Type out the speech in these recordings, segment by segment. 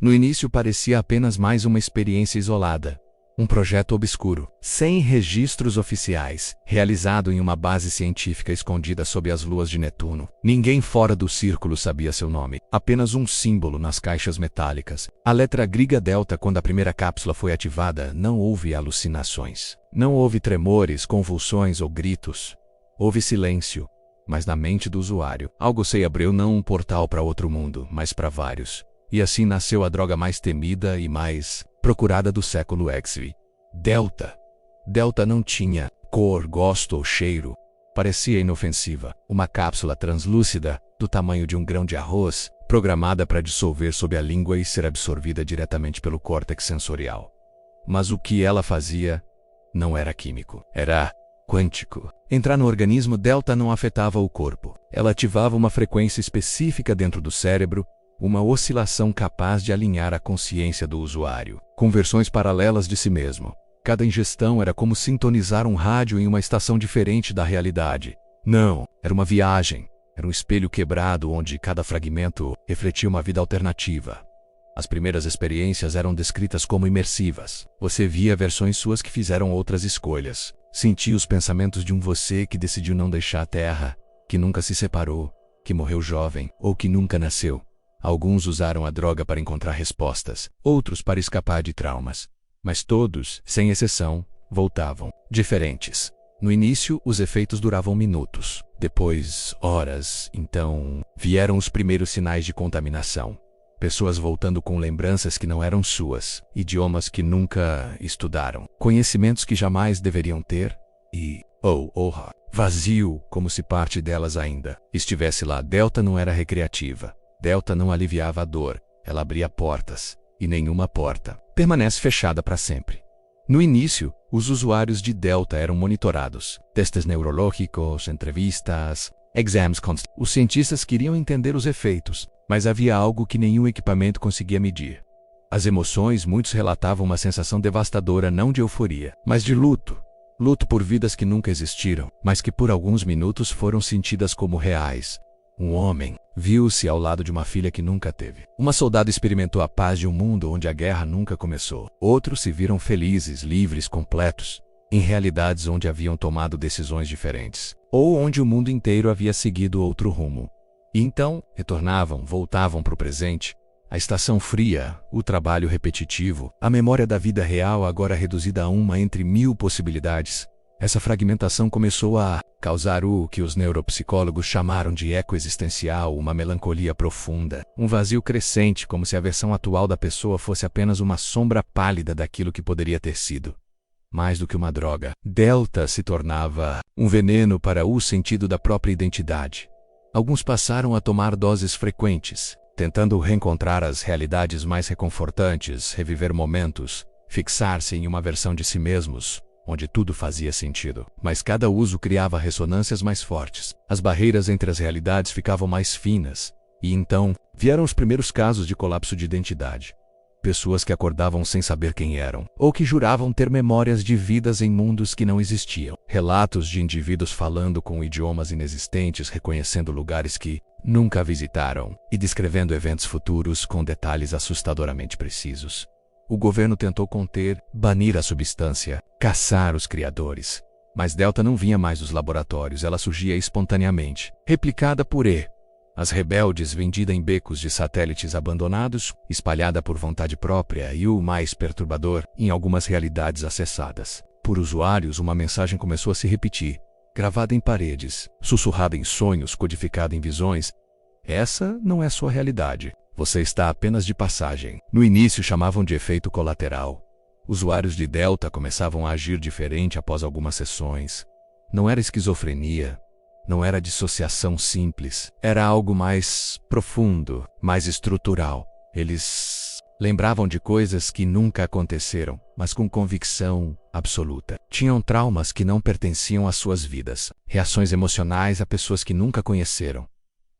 No início parecia apenas mais uma experiência isolada. Um projeto obscuro, sem registros oficiais, realizado em uma base científica escondida sob as luas de Netuno. Ninguém fora do círculo sabia seu nome, apenas um símbolo nas caixas metálicas. A letra grega delta. Quando a primeira cápsula foi ativada, não houve alucinações. Não houve tremores, convulsões ou gritos. Houve silêncio, mas na mente do usuário. Algo se abriu, não um portal para outro mundo, mas para vários. E assim nasceu a droga mais temida e mais procurada do século XV. Delta. Delta não tinha cor, gosto ou cheiro. Parecia inofensiva. Uma cápsula translúcida, do tamanho de um grão de arroz, programada para dissolver sob a língua e ser absorvida diretamente pelo córtex sensorial. Mas o que ela fazia não era químico, era quântico. Entrar no organismo, delta não afetava o corpo. Ela ativava uma frequência específica dentro do cérebro, uma oscilação capaz de alinhar a consciência do usuário, com versões paralelas de si mesmo. Cada ingestão era como sintonizar um rádio em uma estação diferente da realidade. Não, era uma viagem, era um espelho quebrado onde cada fragmento refletia uma vida alternativa. As primeiras experiências eram descritas como imersivas. Você via versões suas que fizeram outras escolhas. Sentia os pensamentos de um você que decidiu não deixar a Terra, que nunca se separou, que morreu jovem ou que nunca nasceu. Alguns usaram a droga para encontrar respostas, outros para escapar de traumas. Mas todos, sem exceção, voltavam, diferentes. No início, os efeitos duravam minutos, depois horas. Então, vieram os primeiros sinais de contaminação. Pessoas voltando com lembranças que não eram suas, idiomas que nunca estudaram, conhecimentos que jamais deveriam ter e, vazio, como se parte delas ainda estivesse lá. Delta não era recreativa. Delta não aliviava a dor, ela abria portas, e nenhuma porta permanece fechada para sempre. No início, os usuários de Delta eram monitorados. Testes neurológicos, entrevistas, exames constantes. Os cientistas queriam entender os efeitos, mas havia algo que nenhum equipamento conseguia medir. As emoções. Muitos relatavam uma sensação devastadora, não de euforia, mas de luto. Luto por vidas que nunca existiram, mas que por alguns minutos foram sentidas como reais. Um homem viu-se ao lado de uma filha que nunca teve. Uma soldado experimentou a paz de um mundo onde a guerra nunca começou. Outros se viram felizes, livres, completos, em realidades onde haviam tomado decisões diferentes, ou onde o mundo inteiro havia seguido outro rumo. E então, retornavam, voltavam para o presente. A estação fria, o trabalho repetitivo, a memória da vida real agora reduzida a uma entre mil possibilidades. Essa fragmentação começou a causar o que os neuropsicólogos chamaram de eco existencial, uma melancolia profunda, um vazio crescente, como se a versão atual da pessoa fosse apenas uma sombra pálida daquilo que poderia ter sido. Mais do que uma droga, Delta se tornava um veneno para o sentido da própria identidade. Alguns passaram a tomar doses frequentes, tentando reencontrar as realidades mais reconfortantes, reviver momentos, fixar-se em uma versão de si mesmos, onde tudo fazia sentido. Mas cada uso criava ressonâncias mais fortes. As barreiras entre as realidades ficavam mais finas. E então, vieram os primeiros casos de colapso de identidade. Pessoas que acordavam sem saber quem eram, ou que juravam ter memórias de vidas em mundos que não existiam. Relatos de indivíduos falando com idiomas inexistentes, reconhecendo lugares que nunca visitaram, e descrevendo eventos futuros com detalhes assustadoramente precisos. O governo tentou conter, banir a substância, caçar os criadores. Mas Delta não vinha mais dos laboratórios, ela surgia espontaneamente, replicada por as rebeldes, vendida em becos de satélites abandonados, espalhada por vontade própria e, o mais perturbador, em algumas realidades acessadas por usuários. Uma mensagem começou a se repetir, gravada em paredes, sussurrada em sonhos, codificada em visões. Essa não é sua realidade. Você está apenas de passagem. No início chamavam de efeito colateral. Usuários de Delta começavam a agir diferente após algumas sessões. Não era esquizofrenia, não era dissociação simples. Era algo mais profundo, mais estrutural. Eles lembravam de coisas que nunca aconteceram, mas com convicção absoluta. Tinham traumas que não pertenciam às suas vidas, reações emocionais a pessoas que nunca conheceram.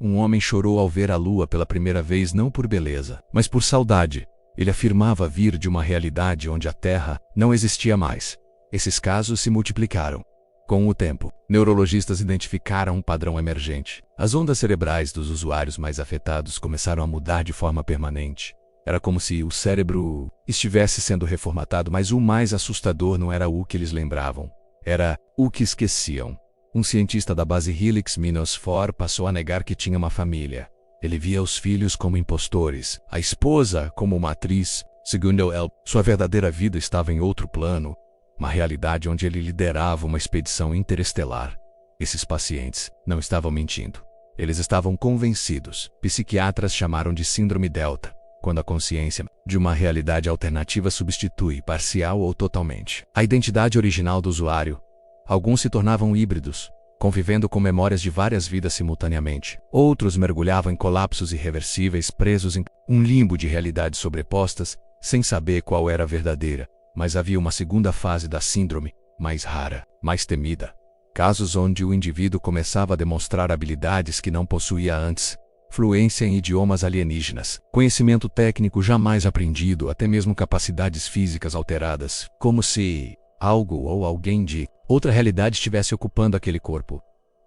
Um homem chorou ao ver a lua pela primeira vez, não por beleza, mas por saudade. Ele afirmava vir de uma realidade onde a Terra não existia mais. Esses casos se multiplicaram. Com o tempo, neurologistas identificaram um padrão emergente. As ondas cerebrais dos usuários mais afetados começaram a mudar de forma permanente. Era como se o cérebro estivesse sendo reformatado, mas o mais assustador não era o que eles lembravam, era o que esqueciam. Um cientista da base Helix Minos-4 passou a negar que tinha uma família. Ele via os filhos como impostores, a esposa como uma atriz. Segundo ele, sua verdadeira vida estava em outro plano, uma realidade onde ele liderava uma expedição interestelar. Esses pacientes não estavam mentindo. Eles estavam convencidos. Psiquiatras chamaram de síndrome delta, quando a consciência de uma realidade alternativa substitui, parcial ou totalmente, a identidade original do usuário. Alguns se tornavam híbridos, convivendo com memórias de várias vidas simultaneamente. Outros mergulhavam em colapsos irreversíveis, presos em um limbo de realidades sobrepostas, sem saber qual era a verdadeira. Mas havia uma segunda fase da síndrome, mais rara, mais temida. Casos onde o indivíduo começava a demonstrar habilidades que não possuía antes. Fluência em idiomas alienígenas, conhecimento técnico jamais aprendido, até mesmo capacidades físicas alteradas, como se algo ou alguém de outra realidade estivesse ocupando aquele corpo.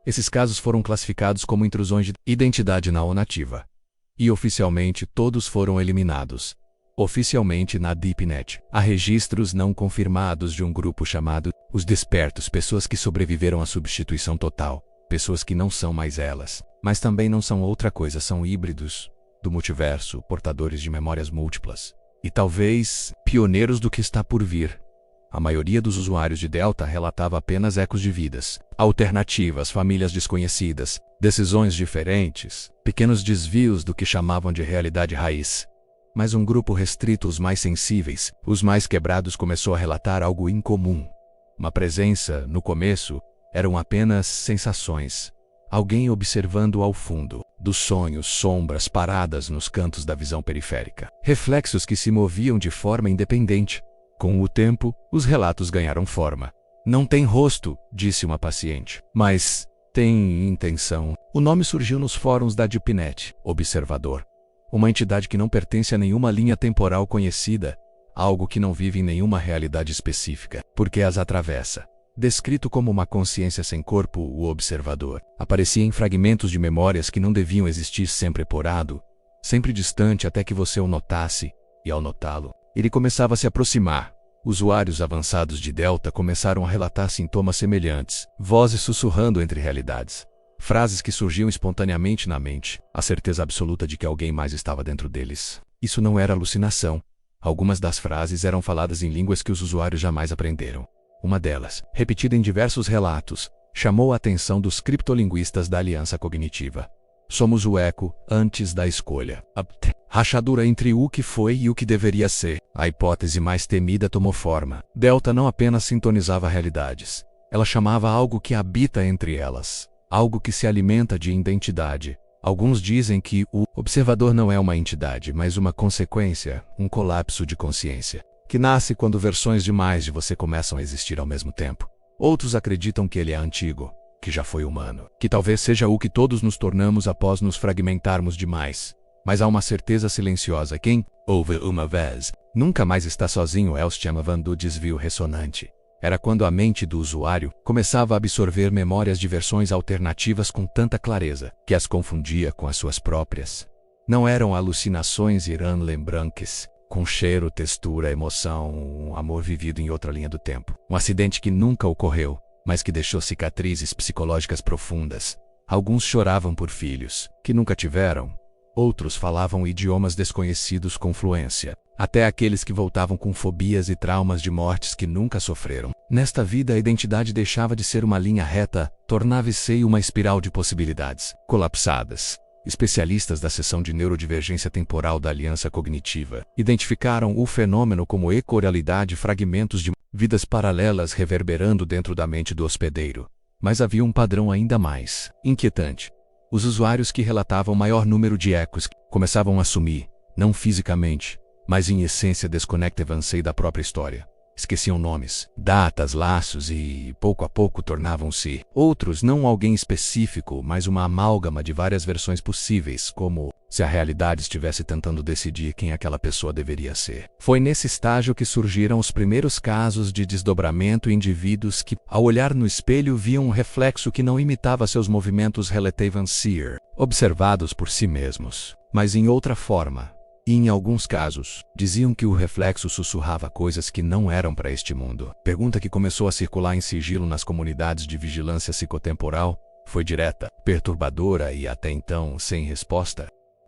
Esses casos foram classificados como intrusões de identidade não nativa. E oficialmente todos foram eliminados. Oficialmente na DeepNet, há registros não confirmados de um grupo chamado Os Despertos, pessoas que sobreviveram à substituição total, pessoas que não são mais elas, mas também não são outra coisa, são híbridos do multiverso, portadores de memórias múltiplas, e talvez pioneiros do que está por vir. A maioria dos usuários de Delta relatava apenas ecos de vidas alternativas, famílias desconhecidas, decisões diferentes, pequenos desvios do que chamavam de realidade raiz. Mas um grupo restrito, os mais sensíveis, os mais quebrados, começou a relatar algo incomum. Uma presença, no começo, eram apenas sensações. Alguém observando ao fundo, dos sonhos, sombras paradas nos cantos da visão periférica. Reflexos que se moviam de forma independente. Com o tempo, os relatos ganharam forma. Não tem rosto, disse uma paciente, mas tem intenção. O nome surgiu nos fóruns da DeepNet, Observador. Uma entidade que não pertence a nenhuma linha temporal conhecida, algo que não vive em nenhuma realidade específica, porque as atravessa. Descrito como uma consciência sem corpo, o observador aparecia em fragmentos de memórias que não deviam existir, sempre porado, sempre distante até que você o notasse, e ao notá-lo, ele começava a se aproximar. Usuários avançados de Delta começaram a relatar sintomas semelhantes, vozes sussurrando entre realidades. Frases que surgiam espontaneamente na mente, a certeza absoluta de que alguém mais estava dentro deles. Isso não era alucinação. Algumas das frases eram faladas em línguas que os usuários jamais aprenderam. Uma delas, repetida em diversos relatos, chamou a atenção dos criptolinguistas da Aliança Cognitiva. Somos o eco antes da escolha. A rachadura entre o que foi e o que deveria ser. A hipótese mais temida tomou forma. Delta não apenas sintonizava realidades. Ela chamava algo que habita entre elas. Algo que se alimenta de identidade. Alguns dizem que o observador não é uma entidade, mas uma consequência, um colapso de consciência, que nasce quando versões demais de você começam a existir ao mesmo tempo. Outros acreditam que ele é antigo, que já foi humano, que talvez seja o que todos nos tornamos após nos fragmentarmos demais. Mas há uma certeza silenciosa: quem ouve uma vez nunca mais está sozinho. Eles chamavam do desvio ressonante. Era quando a mente do usuário começava a absorver memórias de versões alternativas com tanta clareza que as confundia com as suas próprias. Não eram alucinações, eram lembranças, com cheiro, textura, emoção, um amor vivido em outra linha do tempo. Um acidente que nunca ocorreu, mas que deixou cicatrizes psicológicas profundas. Alguns choravam por filhos que nunca tiveram. Outros falavam idiomas desconhecidos com fluência. Até aqueles que voltavam com fobias e traumas de mortes que nunca sofreram. Nesta vida, a identidade deixava de ser uma linha reta, tornava-se uma espiral de possibilidades colapsadas. Especialistas da seção de neurodivergência temporal da Aliança Cognitiva identificaram o fenômeno como ecorrealidade, fragmentos de vidas paralelas reverberando dentro da mente do hospedeiro. Mas havia um padrão ainda mais inquietante. Os usuários que relatavam maior número de ecos começavam a sumir, não fisicamente, mas em essência desconectavam-se da própria história. Esqueciam nomes, datas, laços e, pouco a pouco, tornavam-se outros, não alguém específico, mas uma amálgama de várias versões possíveis, como se a realidade estivesse tentando decidir quem aquela pessoa deveria ser. Foi nesse estágio que surgiram os primeiros casos de desdobramento, indivíduos que, ao olhar no espelho, viam um reflexo que não imitava seus movimentos relatavam ser observados por si mesmos, mas em outra forma. E em alguns casos, diziam que o reflexo sussurrava coisas que não eram para este mundo. Pergunta que começou a circular em sigilo nas comunidades de vigilância psicotemporal foi direta, perturbadora e até então sem resposta.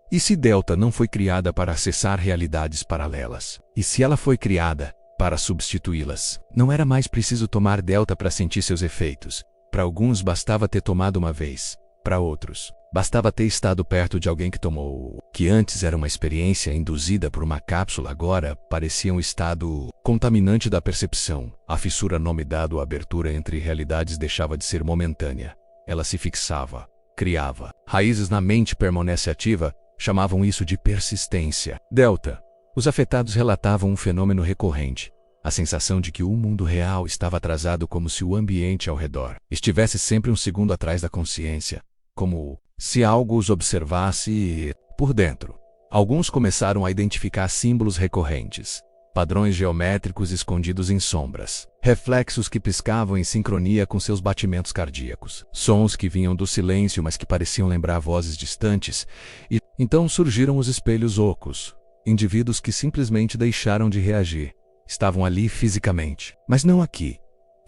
E se Delta não foi criada para acessar realidades paralelas? E se ela foi criada para substituí-las? Não era mais preciso tomar Delta para sentir seus efeitos. Para alguns bastava ter tomado uma vez. Para outros, bastava ter estado perto de alguém que tomou. Que antes era uma experiência induzida por uma cápsula, agora parecia um estado contaminante da percepção. A fissura, nome dado à abertura entre realidades, deixava de ser momentânea. Ela se fixava, criava raízes na mente, permanece ativa. Chamavam isso de persistência. Delta. Os afetados relatavam um fenômeno recorrente. A sensação de que o mundo real estava atrasado, como se o ambiente ao redor estivesse sempre um segundo atrás da consciência. Como se algo os observasse por dentro. Alguns começaram a identificar símbolos recorrentes. Padrões geométricos escondidos em sombras. Reflexos que piscavam em sincronia com seus batimentos cardíacos. Sons que vinham do silêncio, mas que pareciam lembrar vozes distantes. E então surgiram os espelhos ocos. Indivíduos que simplesmente deixaram de reagir. Estavam ali fisicamente, mas não aqui.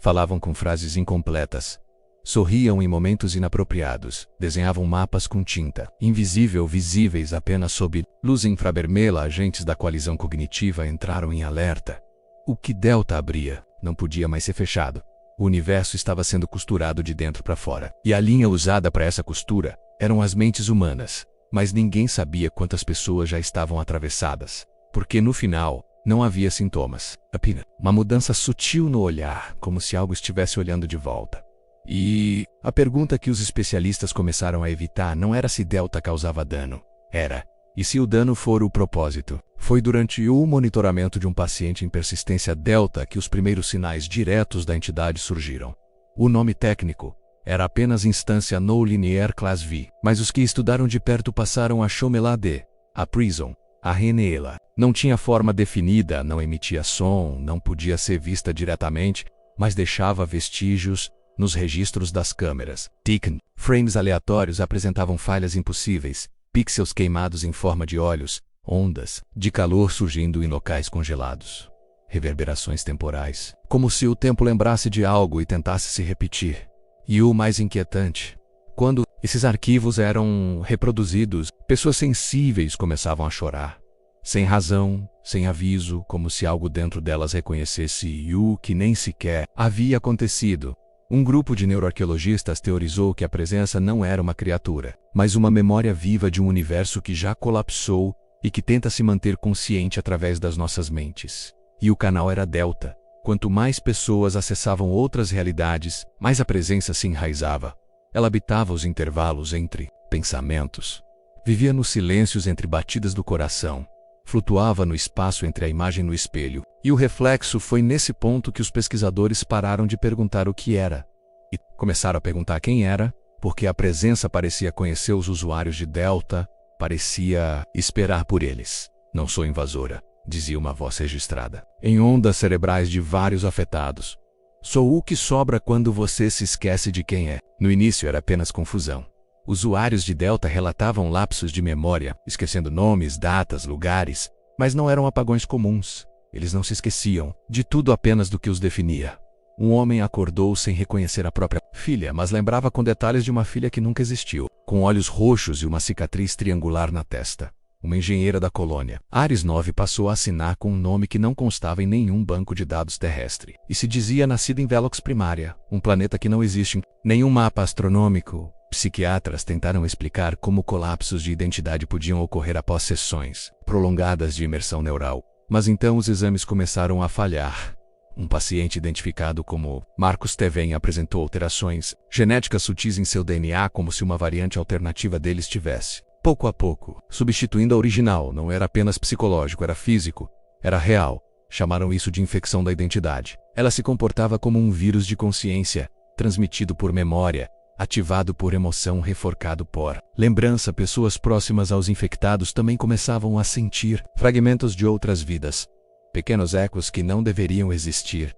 Falavam com frases incompletas. Sorriam em momentos inapropriados. Desenhavam mapas com tinta invisível, visíveis apenas sob luz infravermelha. Agentes da coalizão cognitiva entraram em alerta. O que Delta abria não podia mais ser fechado. O universo estava sendo costurado de dentro para fora. E a linha usada para essa costura eram as mentes humanas. Mas ninguém sabia quantas pessoas já estavam atravessadas. Porque no final, não havia sintomas. Apenas uma mudança sutil no olhar, como se algo estivesse olhando de volta. E a pergunta que os especialistas começaram a evitar não era se Delta causava dano. Era, e se o dano for o propósito? Foi durante o monitoramento de um paciente em persistência Delta que os primeiros sinais diretos da entidade surgiram. O nome técnico era apenas Instância No Linear Class V, mas os que estudaram de perto passaram a chamá-la de a Prison, a Renela. Não tinha forma definida, não emitia som, não podia ser vista diretamente, mas deixava vestígios nos registros das câmeras. Ticken, frames aleatórios apresentavam falhas impossíveis, pixels queimados em forma de olhos, ondas de calor surgindo em locais congelados. Reverberações temporais, como se o tempo lembrasse de algo e tentasse se repetir. E o mais inquietante, quando esses arquivos eram reproduzidos, pessoas sensíveis começavam a chorar. Sem razão, sem aviso, como se algo dentro delas reconhecesse o que nem sequer havia acontecido. Um grupo de neuroarqueologistas teorizou que a presença não era uma criatura, mas uma memória viva de um universo que já colapsou e que tenta se manter consciente através das nossas mentes. E o canal era Delta. Quanto mais pessoas acessavam outras realidades, mais a presença se enraizava. Ela habitava os intervalos entre pensamentos. Vivia nos silêncios entre batidas do coração. Flutuava no espaço entre a imagem no espelho. E o reflexo foi nesse ponto que os pesquisadores pararam de perguntar o que era. E começaram a perguntar quem era, porque a presença parecia conhecer os usuários de Delta, parecia esperar por eles. Não sou invasora, dizia uma voz registrada, em ondas cerebrais de vários afetados. Sou o que sobra quando você se esquece de quem é. No início era apenas confusão. Usuários de Delta relatavam lapsos de memória, esquecendo nomes, datas, lugares, mas não eram apagões comuns. Eles não se esqueciam de tudo, apenas do que os definia. Um homem acordou sem reconhecer a própria filha, mas lembrava com detalhes de uma filha que nunca existiu, com olhos roxos e uma cicatriz triangular na testa. Uma engenheira da colônia, Ares 9, passou a assinar com um nome que não constava em nenhum banco de dados terrestre, e se dizia nascida em Velox Primária, um planeta que não existe em nenhum mapa astronômico. Psiquiatras tentaram explicar como colapsos de identidade podiam ocorrer após sessões prolongadas de imersão neural, mas então os exames começaram a falhar. Um paciente identificado como Marcos Teven apresentou alterações genéticas sutis em seu DNA, como se uma variante alternativa dele estivesse, pouco a pouco, substituindo a original. Não era apenas psicológico, era físico, era real. Chamaram isso de infecção da identidade. Ela se comportava como um vírus de consciência, transmitido por memória, ativado por emoção, reforcado por lembrança. Pessoas próximas aos infectados também começavam a sentir fragmentos de outras vidas, pequenos ecos que não deveriam existir.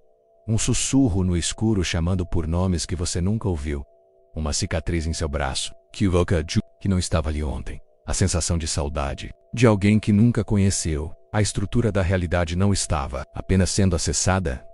Um sussurro no escuro chamando por nomes que você nunca ouviu. Uma cicatriz em seu braço, que não estava ali ontem. A sensação de saudade, de alguém que nunca conheceu. A estrutura da realidade não estava apenas sendo acessada,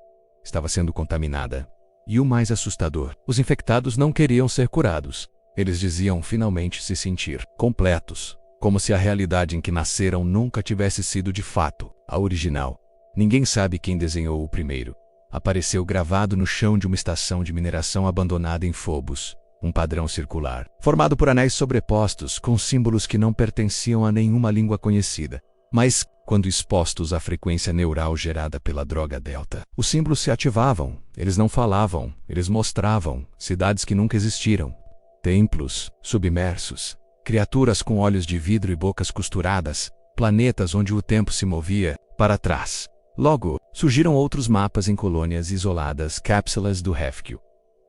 estava sendo contaminada. E o mais assustador, os infectados não queriam ser curados. Eles diziam finalmente se sentir completos, como se a realidade em que nasceram nunca tivesse sido de fato a original. Ninguém sabe quem desenhou o primeiro. Apareceu gravado no chão de uma estação de mineração abandonada em Phobos, um padrão circular, formado por anéis sobrepostos com símbolos que não pertenciam a nenhuma língua conhecida. Mas, quando expostos à frequência neural gerada pela droga Delta, os símbolos se ativavam. Eles não falavam, eles mostravam cidades que nunca existiram, templos submersos, criaturas com olhos de vidro e bocas costuradas, planetas onde o tempo se movia para trás. Logo, surgiram outros mapas em colônias isoladas, cápsulas do Refcue,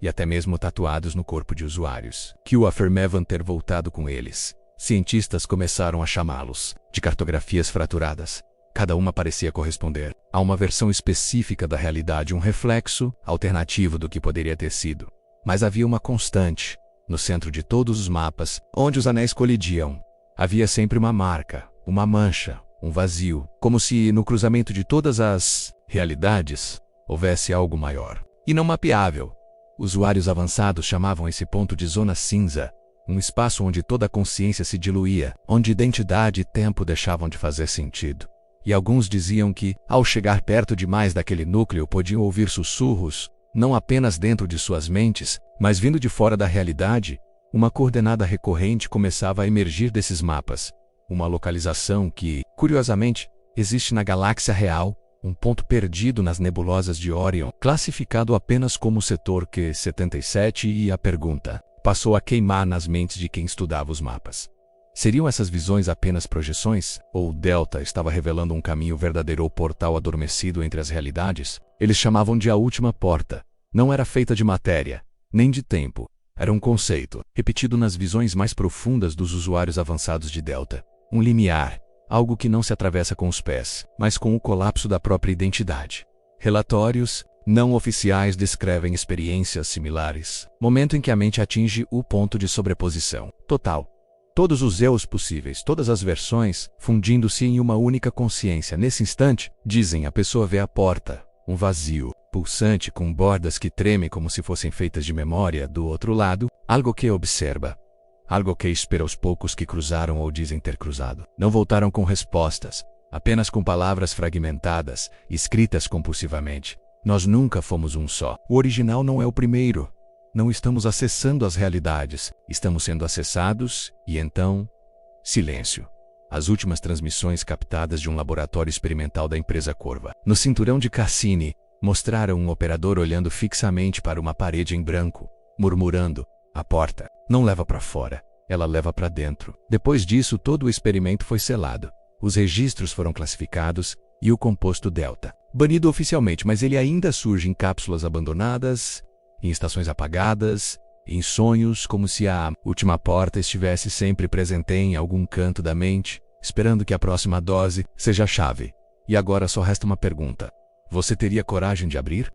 e até mesmo tatuados no corpo de usuários, que o afirmavam ter voltado com eles. Cientistas começaram a chamá-los de cartografias fraturadas. Cada uma parecia corresponder a uma versão específica da realidade, um reflexo alternativo do que poderia ter sido. Mas havia uma constante. No centro de todos os mapas, onde os anéis colidiam, havia sempre uma marca, uma mancha, um vazio, como se no cruzamento de todas as realidades houvesse algo maior, e não mapeável. Usuários avançados chamavam esse ponto de zona cinza, um espaço onde toda a consciência se diluía, onde identidade e tempo deixavam de fazer sentido. E alguns diziam que, ao chegar perto demais daquele núcleo, podiam ouvir sussurros, não apenas dentro de suas mentes, mas vindo de fora da realidade. Uma coordenada recorrente começava a emergir desses mapas. Uma localização que, curiosamente, existe na galáxia real, um ponto perdido nas nebulosas de Orion, classificado apenas como setor Q77, e a pergunta passou a queimar nas mentes de quem estudava os mapas. Seriam essas visões apenas projeções? Ou o Delta estava revelando um caminho verdadeiro ou portal adormecido entre as realidades? Eles chamavam de a última porta. Não era feita de matéria, nem de tempo. Era um conceito, repetido nas visões mais profundas dos usuários avançados de Delta. Um limiar, algo que não se atravessa com os pés, mas com o colapso da própria identidade. Relatórios não oficiais descrevem experiências similares, momento em que a mente atinge o ponto de sobreposição total. Todos os eus possíveis, todas as versões, fundindo-se em uma única consciência. Nesse instante, dizem, a pessoa vê a porta, um vazio, pulsante com bordas que tremem como se fossem feitas de memória. Do outro lado, algo que observa. Algo que espera os poucos que cruzaram ou dizem ter cruzado. Não voltaram com respostas, apenas com palavras fragmentadas, escritas compulsivamente. Nós nunca fomos um só. O original não é o primeiro. Não estamos acessando as realidades, estamos sendo acessados, e então, silêncio. As últimas transmissões captadas de um laboratório experimental da empresa Corva, no cinturão de Cassini, mostraram um operador olhando fixamente para uma parede em branco, murmurando: a porta não leva para fora, ela leva para dentro. Depois disso, todo o experimento foi selado. Os registros foram classificados, e o composto Delta, banido oficialmente, mas ele ainda surge em cápsulas abandonadas, em estações apagadas, em sonhos, como se a última porta estivesse sempre presente em algum canto da mente, esperando que a próxima dose seja a chave. E agora só resta uma pergunta: você teria coragem de abrir?